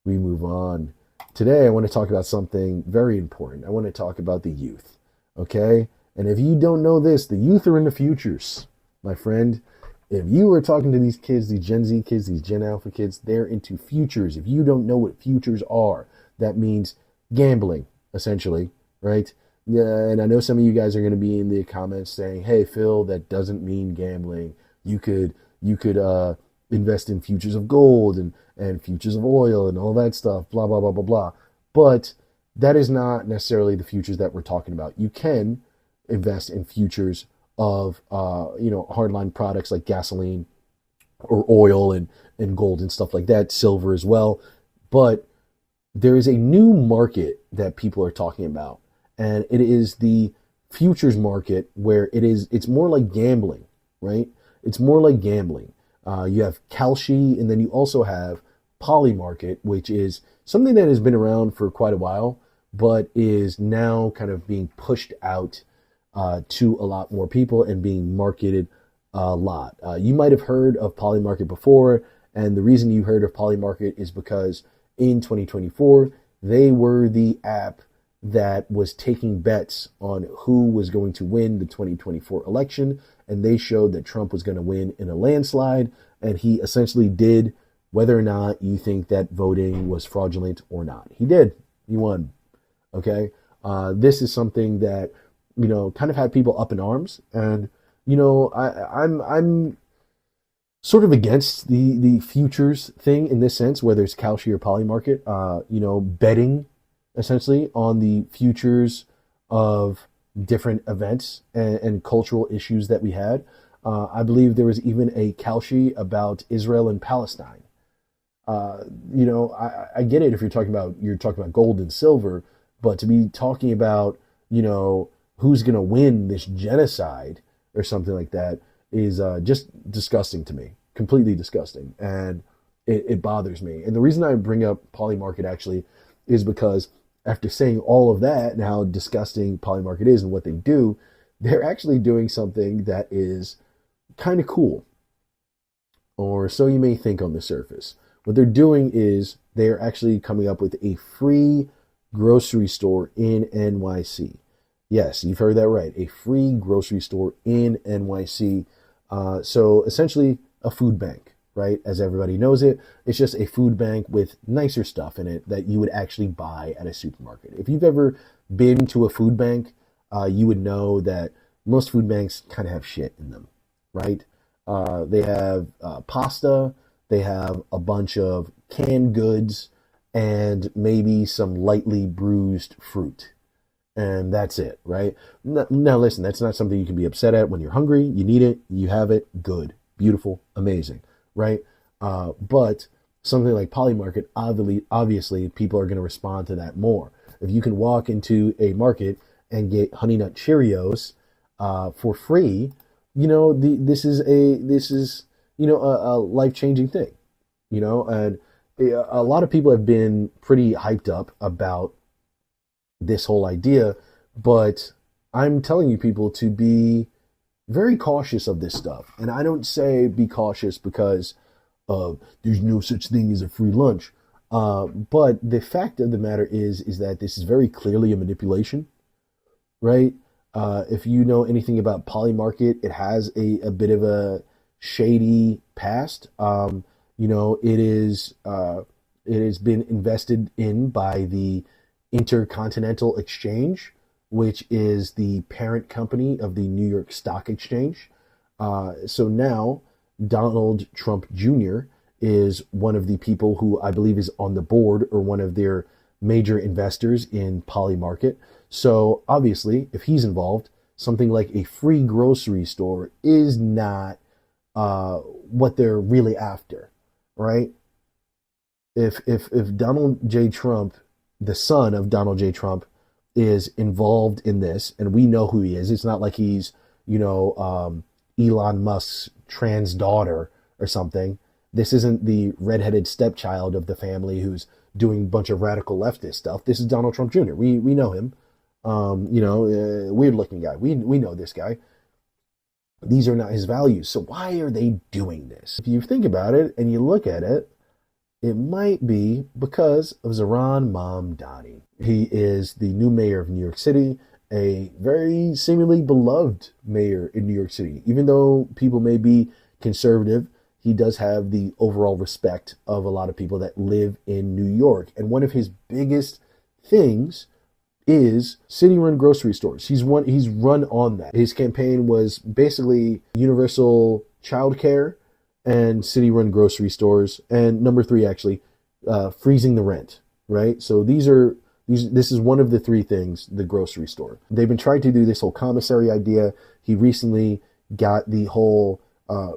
we move on. Today, I want to talk about something very important. I want to talk about the youth. Okay? And if you don't know this, the youth are in the futures, my friend. If you are talking to these kids, these Gen Z kids, these Gen Alpha kids, they're into futures. If you don't know what futures are, that means gambling, essentially, right? Yeah, and I know some of you guys are going to be in the comments saying, "Hey, Phil, that doesn't mean gambling. You could invest in futures of gold and futures of oil and all that stuff, blah blah blah blah blah." But that is not necessarily the futures that we're talking about. You can invest in futures of hardline products like gasoline or oil and gold and stuff like that, silver as well. But there is a new market that people are talking about, and it is the futures market where it's more like gambling, right? It's more like gambling. You have Kalshi, and then you also have Polymarket, which is something that has been around for quite a while, but is now kind of being pushed out to a lot more people and being marketed a lot. You might have heard of Polymarket before, and the reason you heard of Polymarket is because in 2024, they were the app that was taking bets on who was going to win the 2024 election, and they showed that Trump was going to win in a landslide, and he essentially did, whether or not you think that voting was fraudulent or not. He did. He won. Okay? This is something that, kind of had people up in arms, and, I'm sort of against the futures thing in this sense, whether it's Kalshi or Polymarket, betting essentially on the futures of different events and cultural issues that we had. I believe there was even a Kalshi about Israel and Palestine. I get it if you're talking about gold and silver, but to be talking about, who's going to win this genocide or something like that is just disgusting to me, completely disgusting. And it bothers me. And the reason I bring up Polymarket actually is because after saying all of that and how disgusting Polymarket is and what they do, they're actually doing something that is kind of cool. Or so you may think on the surface. What they're doing is they're actually coming up with a free grocery store in NYC. Yes, you've heard that right. A free grocery store in NYC. So essentially a food bank, right? As everybody knows it, it's just a food bank with nicer stuff in it that you would actually buy at a supermarket. If you've ever been to a food bank, you would know that most food banks kind of have shit in them, right? They have pasta, they have a bunch of canned goods, and maybe some lightly bruised fruit. And that's it, right? Now, listen, that's not something you can be upset at when you're hungry. You need it, you have it, good, beautiful, amazing, right? But something like Polymarket, obviously, people are going to respond to that more. If you can walk into a market and get Honey Nut Cheerios for free, this is a life-changing thing, and a lot of people have been pretty hyped up about this whole idea, but I'm telling you people to be very cautious of this stuff. And I don't say be cautious because there's no such thing as a free lunch. But the fact of the matter is that this is very clearly a manipulation, right? If you know anything about Polymarket, it has a bit of a shady past. It has been invested in by the Intercontinental Exchange, which is the parent company of the New York Stock Exchange. So now Donald Trump Jr. is one of the people who I believe is on the board or one of their major investors in Polymarket. So obviously, if he's involved, something like a free grocery store is not what they're really after, right? If Donald J. Trump, the son of Donald J. Trump, is involved in this, and we know who he is. It's not like he's, Elon Musk's trans daughter or something. This isn't the redheaded stepchild of the family who's doing a bunch of radical leftist stuff. This is Donald Trump Jr. We know him. Weird looking guy. We know this guy. These are not his values. So why are they doing this? If you think about it and you look at it, It might be because of Zohran Mamdani. He is the new mayor of New York City, a very seemingly beloved mayor in New York City. Even though people may be conservative, he does have the overall respect of a lot of people that live in New York. And one of his biggest things is city-run grocery stores. He's run on that. His campaign was basically universal childcare and city-run grocery stores, and number three, actually, freezing the rent. Right. So this is one of the three things. The grocery store. They've been trying to do this whole commissary idea. He recently got the whole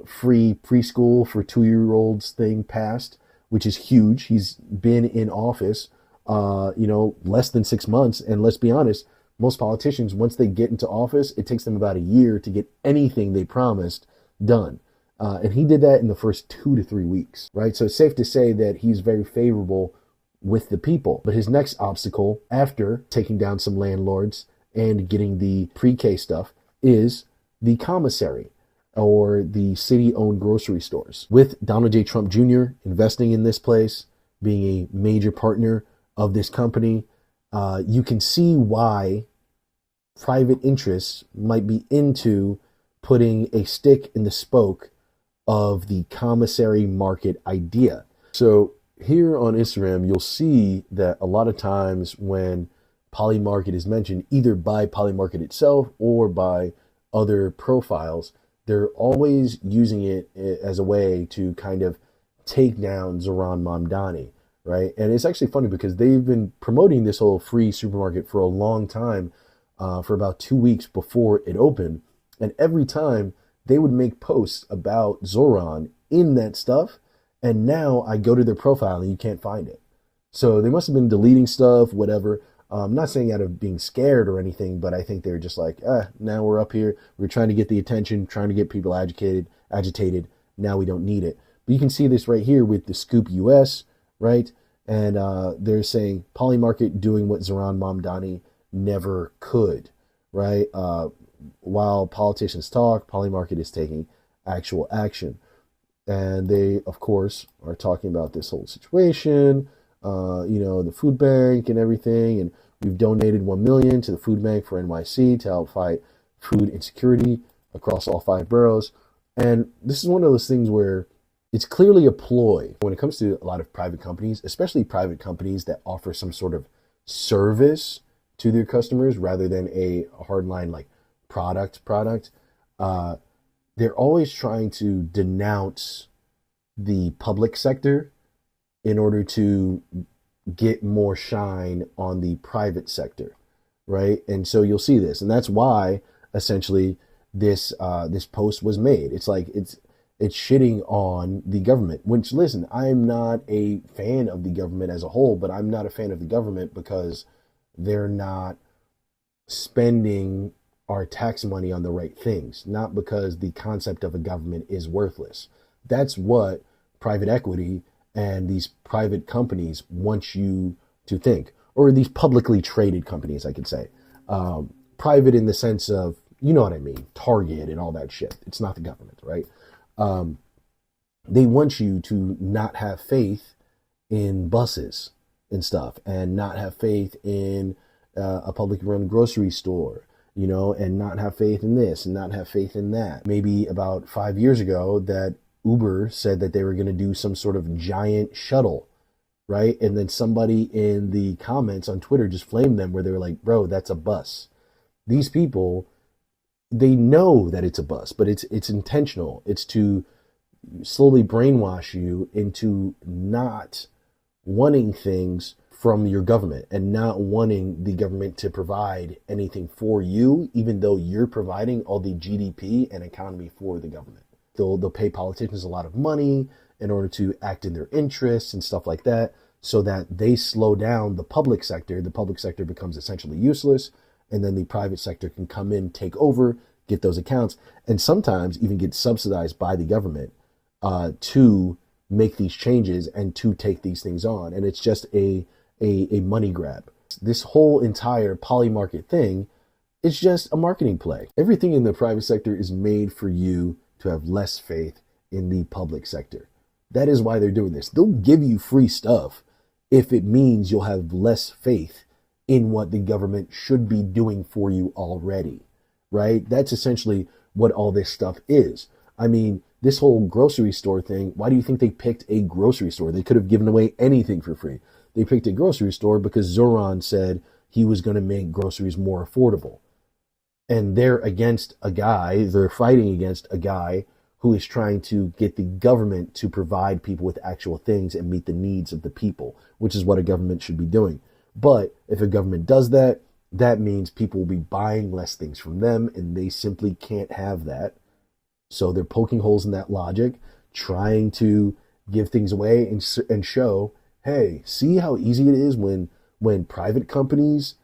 free preschool for 2-year-olds thing passed, which is huge. He's been in office less than 6 months. And let's be honest, most politicians, once they get into office, it takes them about a year to get anything they promised done. And he did that in the first 2 to 3 weeks, right? So it's safe to say that he's very favorable with the people. But his next obstacle, after taking down some landlords and getting the pre-K stuff, is the commissary, or the city-owned grocery stores. With Donald J. Trump Jr. investing in this place, being a major partner of this company, you can see why private interests might be into putting a stick in the spoke of the commissary market idea. So here on Instagram, you'll see that a lot of times when Polymarket is mentioned, either by Polymarket itself or by other profiles, they're always using it as a way to kind of take down Zohran Mamdani, right? And it's actually funny because they've been promoting this whole free supermarket for a long time, for about 2 weeks before it opened. And every time they would make posts about Zohran in that stuff. And now I go to their profile and you can't find it. So they must have been deleting stuff, whatever. I'm not saying out of being scared or anything, but I think they're just like, now we're up here. We're trying to get the attention, trying to get people agitated. Now we don't need it. But you can see this right here with the Scoop US, right? And they're saying Polymarket doing what Zohran Mamdani never could, right? While politicians talk, Polymarket is taking actual action. And they, of course, are talking about this whole situation, the food bank and everything. And we've donated $1 million to the food bank for NYC to help fight food insecurity across all 5 boroughs. And this is one of those things where it's clearly a ploy when it comes to a lot of private companies, especially private companies that offer some sort of service to their customers rather than a hardline like product. They're always trying to denounce the public sector in order to get more shine on the private sector, right? And so you'll see this, and that's why essentially this post was made. It's like it's shitting on the government. Which, listen, I'm not a fan of the government as a whole, but I'm not a fan of the government because they're not spending our tax money on the right things, not because the concept of a government is worthless. That's what private equity and these private companies want you to think, or these publicly traded companies, I could say. Private in the sense of, you know what I mean, Target and all that shit. It's not the government, right? They want you to not have faith in buses and stuff, and not have faith in a publicly run grocery store, and not have faith in this and not have faith in that. Maybe about 5 years ago that Uber said that they were going to do some sort of giant shuttle, right? And then somebody in the comments on Twitter just flamed them where they were like, bro, that's a bus. These people, they know that it's a bus, but it's intentional. It's to slowly brainwash you into not wanting things from your government and not wanting the government to provide anything for you, even though you're providing all the GDP and economy for the government. They'll pay politicians a lot of money in order to act in their interests and stuff like that, so that they slow down the public sector. The public sector becomes essentially useless, and then the private sector can come in, take over, get those accounts, and sometimes even get subsidized by the government to make these changes and to take these things on. And it's just a money grab. This whole entire Polymarket thing is just a marketing play. Everything in the private sector is made for you to have less faith in the public sector. That is why they're doing this. They'll give you free stuff if it means you'll have less faith in what the government should be doing for you already, right? That's essentially what all this stuff is. I mean, this whole grocery store thing, why do you think they picked a grocery store? They could have given away anything for free. They picked a grocery store because Zoran said he was going to make groceries more affordable. And they're fighting against a guy who is trying to get the government to provide people with actual things and meet the needs of the people, which is what a government should be doing. But if a government does that, that means people will be buying less things from them, and they simply can't have that. So they're poking holes in that logic, trying to give things away and show, hey, see how easy it is when private companies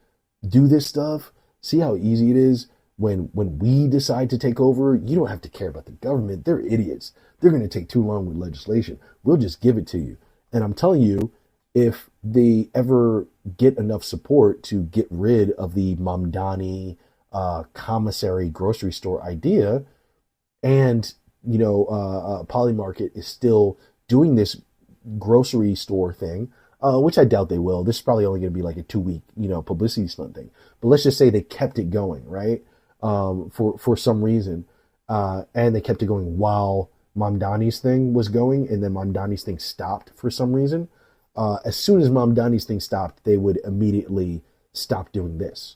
do this stuff? See how easy it is when we decide to take over? You don't have to care about the government. They're idiots. They're going to take too long with legislation. We'll just give it to you. And I'm telling you, if they ever get enough support to get rid of the Mamdani commissary grocery store idea, and Polymarket is still doing this grocery store thing, which I doubt they will. This is probably only going to be like a 2-week, publicity stunt thing. But let's just say they kept it going, right? For some reason, and they kept it going while Mamdani's thing was going, and then Mamdani's thing stopped for some reason. As soon as Mamdani's thing stopped, they would immediately stop doing this.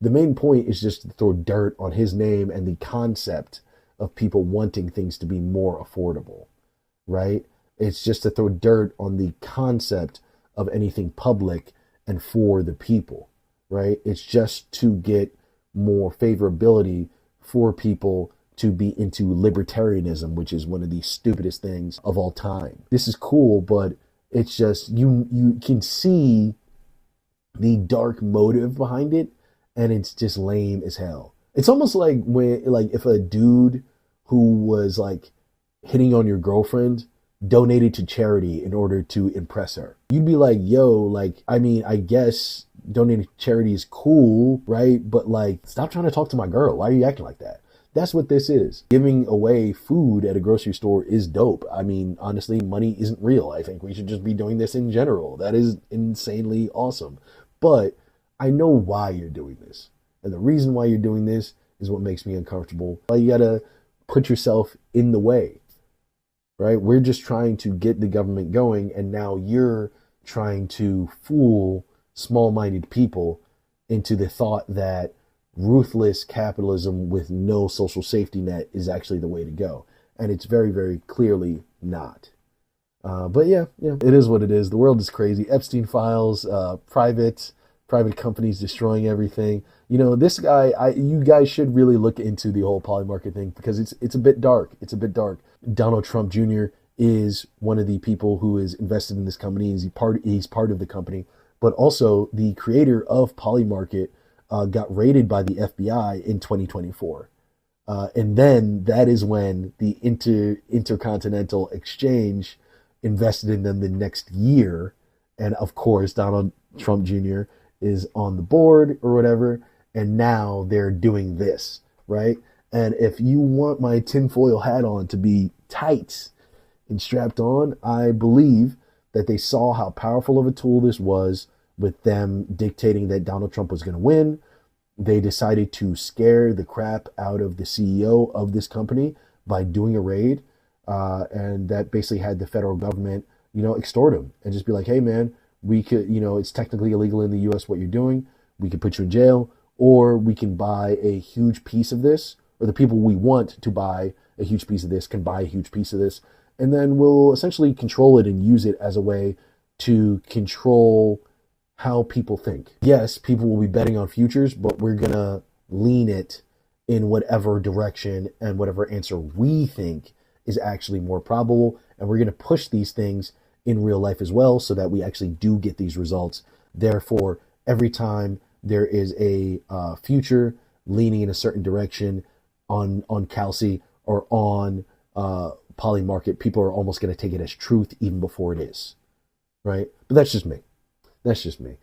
The main point is just to throw dirt on his name and the concept of people wanting things to be more affordable, right? It's just to throw dirt on the concept of anything public and for the people, right? It's just to get more favorability for people to be into libertarianism, which is one of the stupidest things of all time. This is cool, but it's just, you can see the dark motive behind it, and it's just lame as hell. It's almost like if a dude who was like hitting on your girlfriend donated to charity in order to impress her. You'd be like, yo, I guess donating to charity is cool, right? But stop trying to talk to my girl. Why are you acting like that? That's what this is. Giving away food at a grocery store is dope. I mean, honestly, money isn't real. I think we should just be doing this in general. That is insanely awesome. But I know why you're doing this. And the reason why you're doing this is what makes me uncomfortable. You gotta put yourself in the way, right? We're just trying to get the government going, and now you're trying to fool small-minded people into the thought that ruthless capitalism with no social safety net is actually the way to go. And it's very, very clearly not. But yeah, it is what it is. The world is crazy. Epstein files, private companies destroying everything. This guy, you guys should really look into the whole Polymarket thing, because it's a bit dark. It's a bit dark. Donald Trump Jr. is one of the people who is invested in this company. He's part of the company, but also the creator of Polymarket got raided by the FBI in 2024. And then that is when the Intercontinental Exchange invested in them the next year. And of course, Donald Trump Jr. is on the board or whatever. And now they're doing this, right? And if you want my tinfoil hat on to be tight and strapped on, I believe that they saw how powerful of a tool this was with them dictating that Donald Trump was going to win. They decided to scare the crap out of the CEO of this company by doing a raid. And that basically had the federal government, extort him and just be like, hey, man, we could, it's technically illegal in the U.S. what you're doing. We could put you in jail, or we can buy a huge piece of this, or the people we want to buy a huge piece of this can buy a huge piece of this. And then we'll essentially control it and use it as a way to control how people think. Yes, people will be betting on futures, but we're going to lean it in whatever direction and whatever answer we think is actually more probable. And we're going to push these things in real life as well, so that we actually do get these results. Therefore, every time there is a future leaning in a certain direction on Calci or on Polymarket, people are almost going to take it as truth even before it is, right? But that's just me. That's just me.